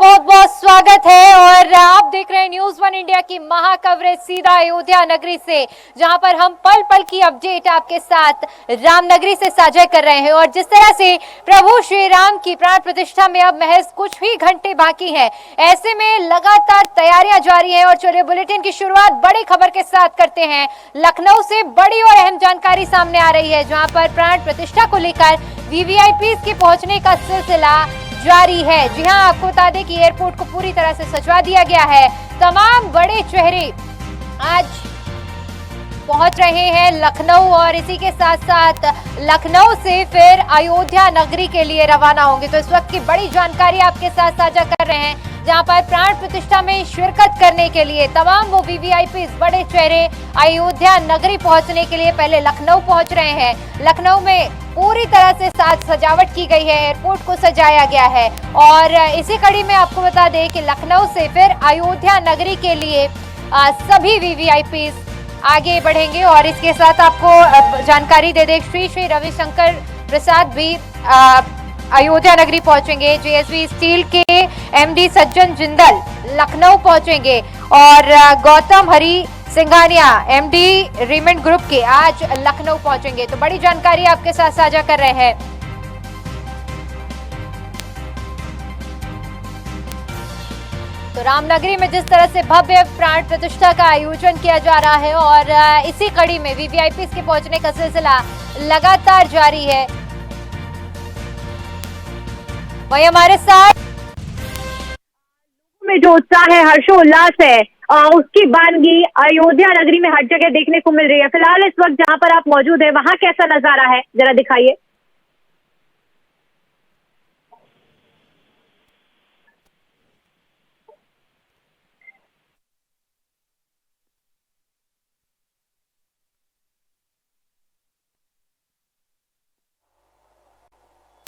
बहुत बहुत स्वागत है और आप देख रहे हैं न्यूज़ वन इंडिया की महा कवरेज सीधा अयोध्या नगरी से, जहां पर हम पल पल की अपडेट आपके साथ रामनगरी से साझा कर रहे हैं। और जिस तरह से प्रभु श्री राम की प्राण प्रतिष्ठा में अब महज कुछ ही घंटे बाकी हैं, ऐसे में लगातार तैयारियां जारी हैं। और चलिए बुलेटिन की शुरुआत बड़ी खबर के साथ करते हैं। लखनऊ से बड़ी और अहम जानकारी सामने आ रही है, जहां पर प्राण प्रतिष्ठा को लेकर वीवीआईपी के पहुंचने का सिलसिला जारी है। जी हां, आपको बता दें कि एयरपोर्ट को पूरी तरह से सजवा दिया गया है। तमाम बड़े चेहरे आज पहुंच रहे हैं लखनऊ और इसी के साथ साथ लखनऊ से फिर अयोध्या नगरी के लिए रवाना होंगे। तो इस वक्त की बड़ी जानकारी आपके साथ साझा कर रहे हैं, जहां पर प्राण प्रतिष्ठा में शिरकत करने के लिए तमाम वो वीवीआईपी बड़े चेहरे अयोध्या नगरी पहुंचने के लिए पहले लखनऊ पहुंच रहे हैं। लखनऊ में पूरी तरह से साज सजावट की गई है, एयरपोर्ट को सजाया गया है। और इसी कड़ी में आपको बता दें कि लखनऊ से फिर अयोध्या नगरी के लिए सभी वीवीआईपी आगे बढ़ेंगे। और इसके साथ आपको जानकारी दे दें, श्री श्री रविशंकर प्रसाद भी अयोध्या नगरी पहुंचेंगे। जेएसवी स्टील के एमडी सज्जन जिंदल लखनऊ पहुंचेंगे और गौतम हरी सिंघानिया एमडी रेमंड ग्रुप के आज लखनऊ पहुंचेंगे। तो बड़ी जानकारी आपके साथ साझा कर रहे हैं। तो रामनगरी में जिस तरह से भव्य प्राण प्रतिष्ठा का आयोजन किया जा रहा है और इसी कड़ी में वीवीआईपी के पहुंचने का सिलसिला लगातार जारी है। वही हमारे साथ में जो उत्साह है, हर्षोल्लास है, उसकी वानगी अयोध्या नगरी में हर जगह देखने को मिल रही है। फिलहाल इस वक्त जहां पर आप मौजूद है, वहां कैसा नजारा है, जरा दिखाइए।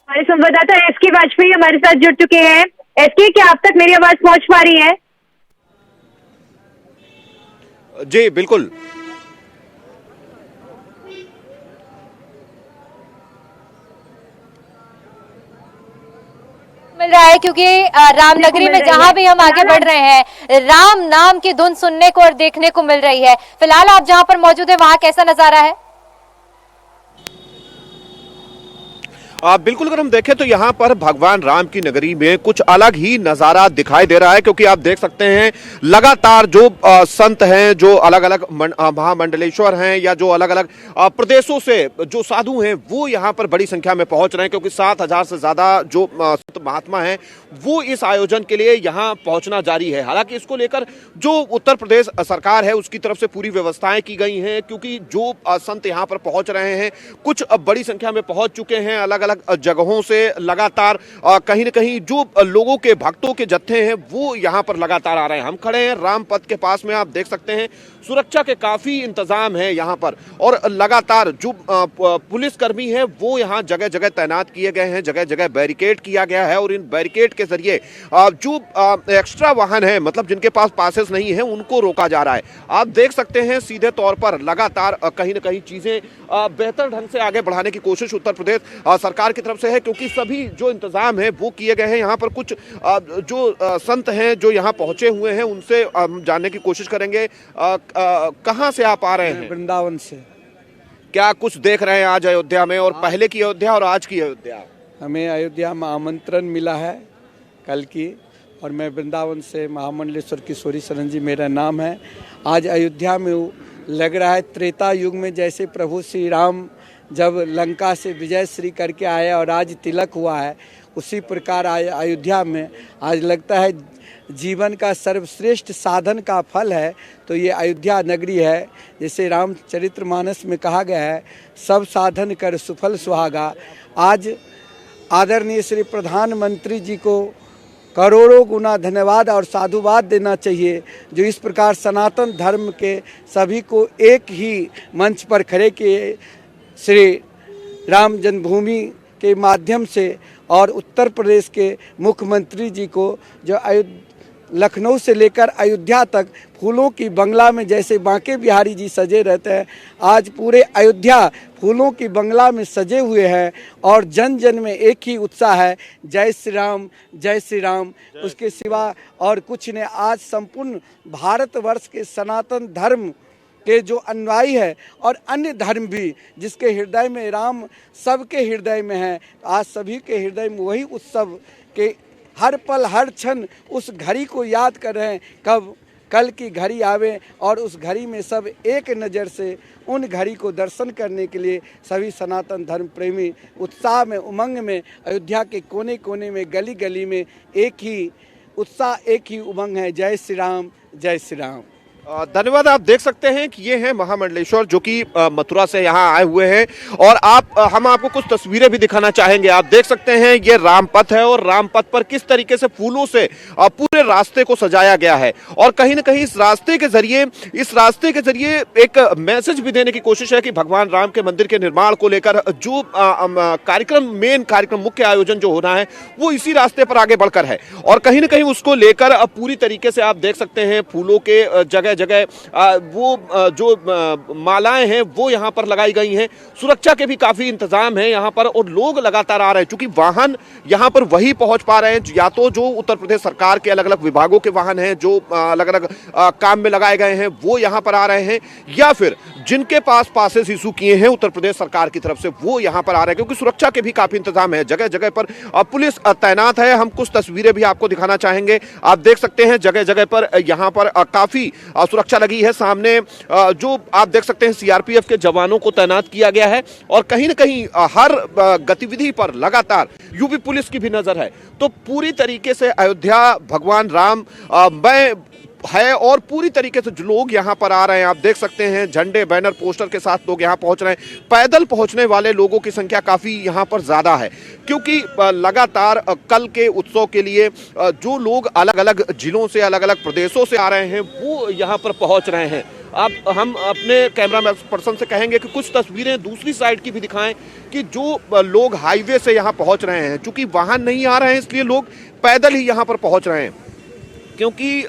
हमारे संवाददाता एसके वाजपेयी हमारे साथ जुड़ चुके हैं। एसके, क्या आप तक मेरी आवाज पहुंच पा रही है? जी बिल्कुल। मिल रहा है क्योंकि रामनगरी में जहां भी हम आगे बढ़ रहे हैं, राम नाम की धुन सुनने को और देखने को मिल रही है। फिलहाल आप जहां पर मौजूद है, वहां कैसा नजारा है? बिल्कुल, अगर हम देखें तो यहाँ पर भगवान राम की नगरी में कुछ अलग ही नज़ारा दिखाई दे रहा है, क्योंकि आप देख सकते हैं लगातार जो संत हैं, जो अलग अलग महामंडलेश्वर हैं या जो अलग अलग प्रदेशों से जो साधु हैं, वो यहाँ पर बड़ी संख्या में पहुँच रहे हैं। क्योंकि 7,000 से ज़्यादा जो संत महात्मा हैं वो इस आयोजन के लिए यहाँ पहुँचना जारी है। हालांकि इसको लेकर जो उत्तर प्रदेश सरकार है उसकी तरफ से पूरी व्यवस्थाएं की गई हैं, क्योंकि जो संत यहाँ पर पहुँच रहे हैं कुछ बड़ी संख्या में पहुँच चुके हैं अलग अलग जगहों से। लगातार कहीं न कहीं जो लोगों के भक्तों के जत्थे हैं वो यहाँ पर लगातार आ रहे हैं। हम खड़े हैं रामपथ के पास में, आप देख सकते हैं सुरक्षा के काफी इंतजाम है यहाँ पर। और लगातार जो पुलिस कर्मी है वो यहाँ जगह जगह तैनात किए गए हैं, जगह जगह बैरिकेड किया गया है। और इन बैरिकेड के जरिए जो एक्स्ट्रा वाहन है, मतलब जिनके पास पासेस नहीं है, उनको रोका जा रहा है। आप देख सकते हैं सीधे तौर पर लगातार कहीं न कहीं चीजें बेहतर ढंग से आगे बढ़ाने की कोशिश उत्तर प्रदेश सरकार की तरफ से है, क्योंकि सभी जो इंतजाम है वो किए गए हैं। यहाँ पर कुछ जो संत हैं जो यहाँ पहुंचे हुए हैं उनसे जानने की कोशिश करेंगे। कहाँ से आप आ रहे हैं? वृंदावन से। क्या कुछ देख रहे हैं आज अयोध्या में, और पहले की अयोध्या और आज की अयोध्या? हमें अयोध्या में आमंत्रण मिला है कल की, और मैं वृंदावन से महामंडलेश्वर किशोरी शरण जी मेरा नाम है। आज अयोध्या में लग रहा है त्रेता युग में जैसे प्रभु श्री राम जब लंका से विजय श्री करके आए और आज तिलक हुआ है, उसी प्रकार अयोध्या में आज लगता है जीवन का सर्वश्रेष्ठ साधन का फल है तो ये अयोध्या नगरी है। जैसे रामचरितमानस में कहा गया है, सब साधन कर सुफल सुहागा। आज आदरणीय श्री प्रधानमंत्री जी को करोड़ों गुना धन्यवाद और साधुवाद देना चाहिए, जो इस प्रकार सनातन धर्म के सभी को एक ही मंच पर खड़े किए श्री राम जन्मभूमि के माध्यम से, और उत्तर प्रदेश के मुख्यमंत्री जी को जो लखनऊ से लेकर अयोध्या तक फूलों की बंगला में जैसे बांके बिहारी जी सजे रहते हैं, आज पूरे अयोध्या फूलों की बंगला में सजे हुए हैं और जन जन में एक ही उत्साह है, जय श्री राम, जय श्री राम। उसके सिवा और कुछ ने आज संपूर्ण भारतवर्ष के सनातन धर्म के जो अनुयायी है और अन्य धर्म भी जिसके हृदय में राम सबके हृदय में है, आज सभी के हृदय में वही उत्सव के हर पल हर क्षण उस घड़ी को याद कर रहे हैं, कब कल की घड़ी आवे और उस घड़ी में सब एक नज़र से उन घड़ी को दर्शन करने के लिए सभी सनातन धर्म प्रेमी उत्साह में उमंग में अयोध्या के कोने कोने में गली गली में एक ही उत्साह एक ही उमंग है, जय श्री राम, जय श्री राम। धन्यवाद। आप देख सकते हैं कि ये हैं महामंडलेश्वर जो कि मथुरा से यहाँ आए हुए हैं और हम आपको कुछ तस्वीरें भी दिखाना चाहेंगे। आप देख सकते हैं ये रामपथ है और रामपथ पर किस तरीके से फूलों से पूरे रास्ते को सजाया गया है और कहीं ना कहीं इस रास्ते के जरिए एक मैसेज भी देने की कोशिश है कि भगवान राम के मंदिर के निर्माण को लेकर जो मेन कार्यक्रम मुख्य आयोजन जो होना है वो इसी रास्ते पर आगे बढ़कर है और कहीं ना कहीं उसको लेकर पूरी तरीके से आप देख सकते हैं फूलों के जगह वो जो मालाएं हैं वो यहाँ पर लगाई गई हैं। सुरक्षा के भी काफी इंतजाम है यहाँ पर और लोग लगातार आ रहे हैं क्योंकि वाहन यहाँ पर वही पहुंच पा रहे हैं या तो जो उत्तर प्रदेश सरकार के अलग अलग विभागों के वाहन हैं जो अलग अलग काम में लगाए गए हैं वो यहाँ पर आ रहे हैं या फिर जिनके पास पासेस इशू किए हैं उत्तर प्रदेश सरकार की तरफ से वो यहाँ पर आ रहे हैं क्योंकि सुरक्षा के भी काफी इंतजाम है। जगह जगह पर पुलिस तैनात है। हम कुछ तस्वीरें भी आपको दिखाना चाहेंगे। आप देख सकते हैं जगह जगह पर यहाँ पर काफी सुरक्षा लगी है। सामने जो आप देख सकते हैं सीआरपीएफ के जवानों को तैनात किया गया है और कहीं न कहीं हर गतिविधि पर लगातार यूपी पुलिस की भी नजर है। तो पूरी तरीके से अयोध्या भगवान राम में है और पूरी तरीके से जो लोग यहाँ पर आ रहे हैं आप देख सकते हैं झंडे बैनर पोस्टर के साथ लोग यहाँ पहुँच रहे हैं। पैदल पहुँचने वाले लोगों की संख्या काफ़ी यहाँ पर ज़्यादा है क्योंकि लगातार कल के उत्सव के लिए जो लोग अलग अलग जिलों से अलग अलग प्रदेशों से आ रहे हैं वो यहाँ पर पहुँच रहे हैं। अब हम अपने कैमरा पर्सन से कहेंगे कि कुछ तस्वीरें दूसरी साइड की भी दिखाएं कि जो लोग हाईवे से यहाँ पहुँच रहे हैं, चूँकि वाहन नहीं आ रहे हैं इसलिए लोग पैदल ही यहाँ पर पहुँच रहे हैं क्योंकि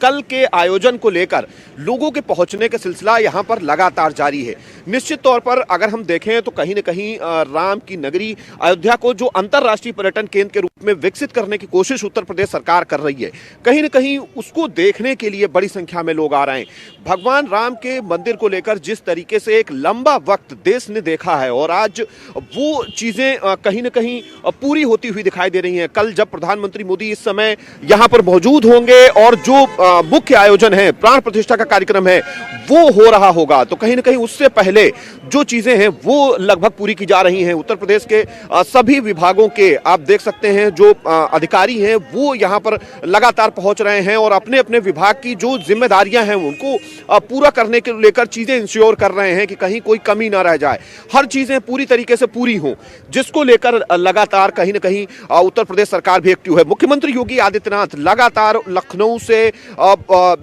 कल के आयोजन को लेकर लोगों के पहुंचने का सिलसिला यहां पर लगातार जारी है। निश्चित तौर पर अगर हम देखें तो कहीं न कहीं राम की नगरी अयोध्या को जो अंतर्राष्ट्रीय पर्यटन केंद्र के रूप में विकसित करने की कोशिश उत्तर प्रदेश सरकार कर रही है, कहीं न कहीं उसको देखने के लिए बड़ी संख्या में लोग आ रहे हैं। भगवान राम के मंदिर को लेकर जिस तरीके से एक लंबा वक्त देश ने देखा है और आज वो चीजें कहीं न कहीं पूरी होती हुई दिखाई दे रही हैं। कल जब प्रधानमंत्री मोदी इस समय यहाँ पर मौजूद होंगे और जो मुख्य आयोजन है प्राण प्रतिष्ठा का कार्यक्रम है वो हो रहा होगा, तो कहीं ना कहीं उससे पहले जो चीजें हैं वो लगभग पूरी की जा रही हैं। उत्तर प्रदेश के सभी विभागों के आप देख सकते हैं जो अधिकारी हैं वो यहाँ पर लगातार पहुंच रहे हैं और अपने अपने विभाग की जो जिम्मेदारियां हैं उनको पूरा करने के लेकर चीजें इंश्योर कर रहे हैं कि कहीं कोई कमी ना रह जाए, हर चीजें पूरी तरीके से पूरी हों, जिसको लेकर लगातार कहीं ना कहीं उत्तर प्रदेश सरकार भी एक्टिव है। मुख्यमंत्री योगी आदित्यनाथ लगातार लखनऊ से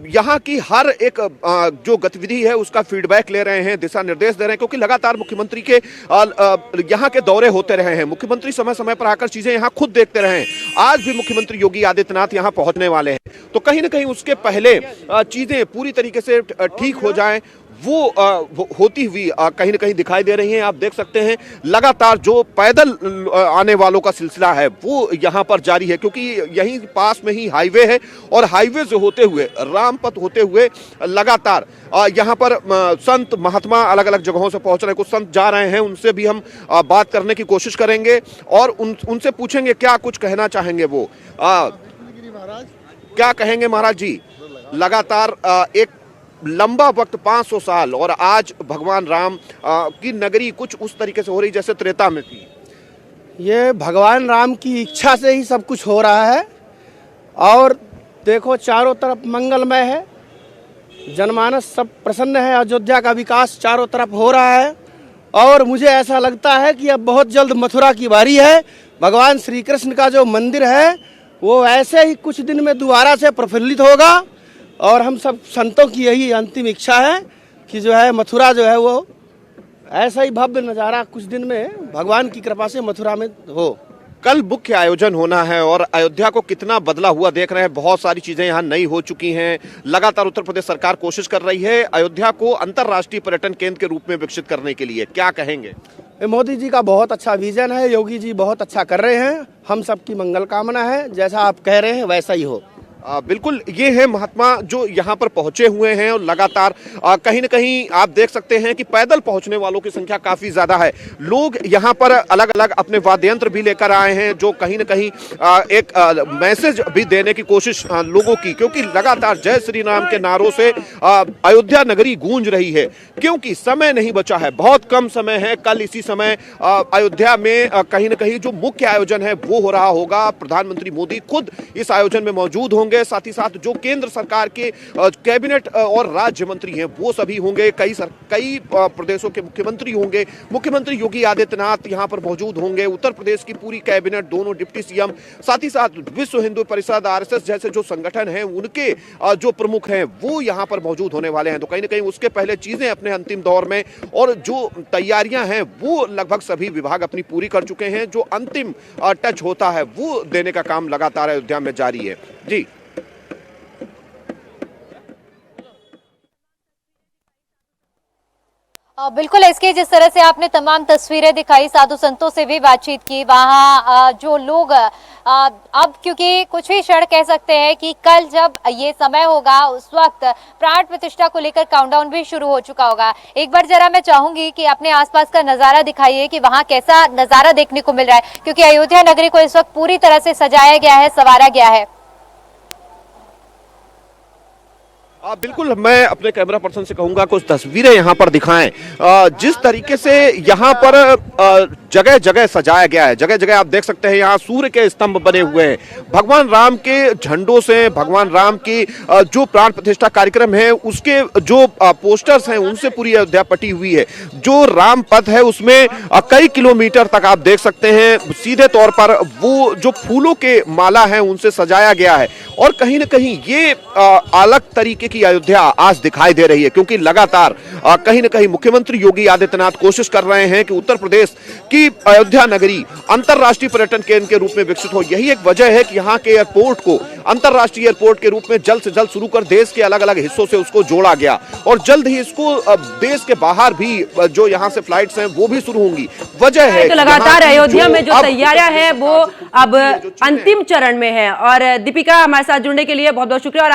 यहाँ की हर एक जो गतिविधि है उसका फीडबैक ले रहे हैं, दिशा निर्देश दे रहे हैं क्योंकि लगातार मुख्यमंत्री के यहाँ के दौरे होते रहे हैं। मुख्यमंत्री समय समय पर आकर चीजें यहाँ खुद देखते रहे हैं। आज भी मुख्यमंत्री योगी आदित्यनाथ यहाँ पहुंचने वाले हैं, तो कहीं ना कहीं उसके पहले चीजें पूरी तरीके से ठीक हो जाएं वो होती हुई कहीं ना कहीं दिखाई दे रही हैं। आप देख सकते हैं लगातार जो पैदल आने वालों का सिलसिला है वो यहाँ पर जारी है क्योंकि यहीं पास में ही हाईवे है और हाईवे से होते हुए रामपथ होते हुए लगातार यहाँ पर संत महात्मा अलग अलग जगहों से पहुँच रहे हैं। कुछ संत जा रहे हैं, उनसे भी हम बात करने की कोशिश करेंगे और उनसे पूछेंगे क्या कुछ कहना चाहेंगे वो। क्या कहेंगे महाराज जी? लगातार एक लंबा वक्त 500 साल और आज भगवान राम की नगरी कुछ उस तरीके से हो रही जैसे त्रेता में थी। ये भगवान राम की इच्छा से ही सब कुछ हो रहा है और देखो चारों तरफ मंगलमय है, जनमानस सब प्रसन्न है, अयोध्या का विकास चारों तरफ हो रहा है और मुझे ऐसा लगता है कि अब बहुत जल्द मथुरा की बारी है। भगवान श्री कृष्ण का जो मंदिर है वो ऐसे ही कुछ दिन में दोबारा से प्रफुल्लित होगा और हम सब संतों की यही अंतिम इच्छा है कि जो है मथुरा जो है वो ऐसा ही भव्य नज़ारा कुछ दिन में भगवान की कृपा से मथुरा में हो। कल मुख्य आयोजन होना है और अयोध्या को कितना बदला हुआ देख रहे हैं। बहुत सारी चीजें यहाँ नई हो चुकी हैं। लगातार उत्तर प्रदेश सरकार कोशिश कर रही है अयोध्या को अंतर्राष्ट्रीय पर्यटन केंद्र के रूप में विकसित करने के लिए। क्या कहेंगे? मोदी जी का बहुत अच्छा विजन है, योगी जी बहुत अच्छा कर रहे हैं। हम सबकी मंगल कामना है, जैसा आप कह रहे हैं वैसा ही हो। बिल्कुल, ये है महात्मा जो यहाँ पर पहुंचे हुए हैं और लगातार कहीं न कहीं आप देख सकते हैं कि पैदल पहुंचने वालों की संख्या काफी ज्यादा है। लोग यहाँ पर अलग अलग अपने वाद्य यंत्र भी लेकर आए हैं जो कहीं न कहीं एक मैसेज भी देने की कोशिश लोगों की, क्योंकि लगातार जय श्री राम के नारों से अयोध्या नगरी गूंज रही है। क्योंकि समय नहीं बचा है, बहुत कम समय है। कल इसी समय अयोध्या में कहीं न कहीं जो मुख्य आयोजन है वो हो रहा होगा। प्रधानमंत्री मोदी खुद इस आयोजन में मौजूद होंगे, साथ ही साथ जो केंद्र सरकार के कैबिनेट और राज्य मंत्री हैं वो सभी होंगे। कई प्रदेशों के मुख्यमंत्री होंगे। मुख्यमंत्री योगी आदित्यनाथ यहां पर मौजूद होंगे। उत्तर प्रदेश की पूरी कैबिनेट, दोनों डिप्टी सीएम, साथ ही साथ विश्व हिंदू परिषद, आरएसएस जैसे जो संगठन हैं उनके जो प्रमुख हैं वो यहां पर मौजूद होने वाले हैं। तो कहीं ना कहीं उसके पहले चीजें अपने अंतिम दौर में, और जो तैयारियां हैं वो लगभग सभी विभाग अपनी पूरी कर चुके हैं। जो अंतिम टच होता है वो देने का काम लगातार अयोध्या में जारी है। जी बिल्कुल, इसके जिस तरह से आपने तमाम तस्वीरें दिखाई, साधु संतों से भी बातचीत की, वहाँ जो लोग अब क्योंकि कुछ ही क्षण कह सकते हैं कि कल जब ये समय होगा उस वक्त प्राण प्रतिष्ठा को लेकर काउंटडाउन भी शुरू हो चुका होगा। एक बार जरा मैं चाहूंगी कि अपने आसपास का नजारा दिखाइए कि वहाँ कैसा नजारा देखने को मिल रहा है, क्योंकि अयोध्या नगरी को इस वक्त पूरी तरह से सजाया गया है, संवारा गया है। बिल्कुल, मैं अपने कैमरा पर्सन से कहूंगा कुछ तस्वीरें यहाँ पर दिखाएं। जिस तरीके से यहाँ पर जगह जगह सजाया गया है, जगह जगह आप देख सकते हैं यहाँ सूर्य के स्तंभ बने हुए हैं। भगवान राम के झंडों से, भगवान राम की जो प्राण प्रतिष्ठा कार्यक्रम है उसके जो पोस्टर्स हैं उनसे पूरी अयोध्या पटी हुई है। जो राम पथ है उसमें कई किलोमीटर तक आप देख सकते हैं सीधे तौर पर वो जो फूलों के माला है उनसे सजाया गया है। और कहीं ना कहीं ये अलग तरीके की अयोध्या आज दिखाई दे रही है, क्योंकि लगातार कहीं ना कहीं मुख्यमंत्री योगी आदित्यनाथ कोशिश कर रहे हैं कि उत्तर प्रदेश की अयोध्या नगरी अंतर्राष्ट्रीय पर्यटन केंद्र के रूप में विकसित हो। यही एक वजह है कि यहाँ के एयरपोर्ट को अंतर्राष्ट्रीय एयरपोर्ट के रूप में जल्द से जल्द शुरू कर देश के अलग अलग हिस्सों से उसको जोड़ा गया, और जल्द ही इसको देश के बाहर भी जो यहाँ से फ्लाइट्स हैं वो भी शुरू होंगी। वजह है तो लगातार अयोध्या में जो तैयारियां हैं वो अब अंतिम चरण में है। और दीपिका, हमारे साथ जुड़ने के लिए बहुत बहुत शुक्रिया। और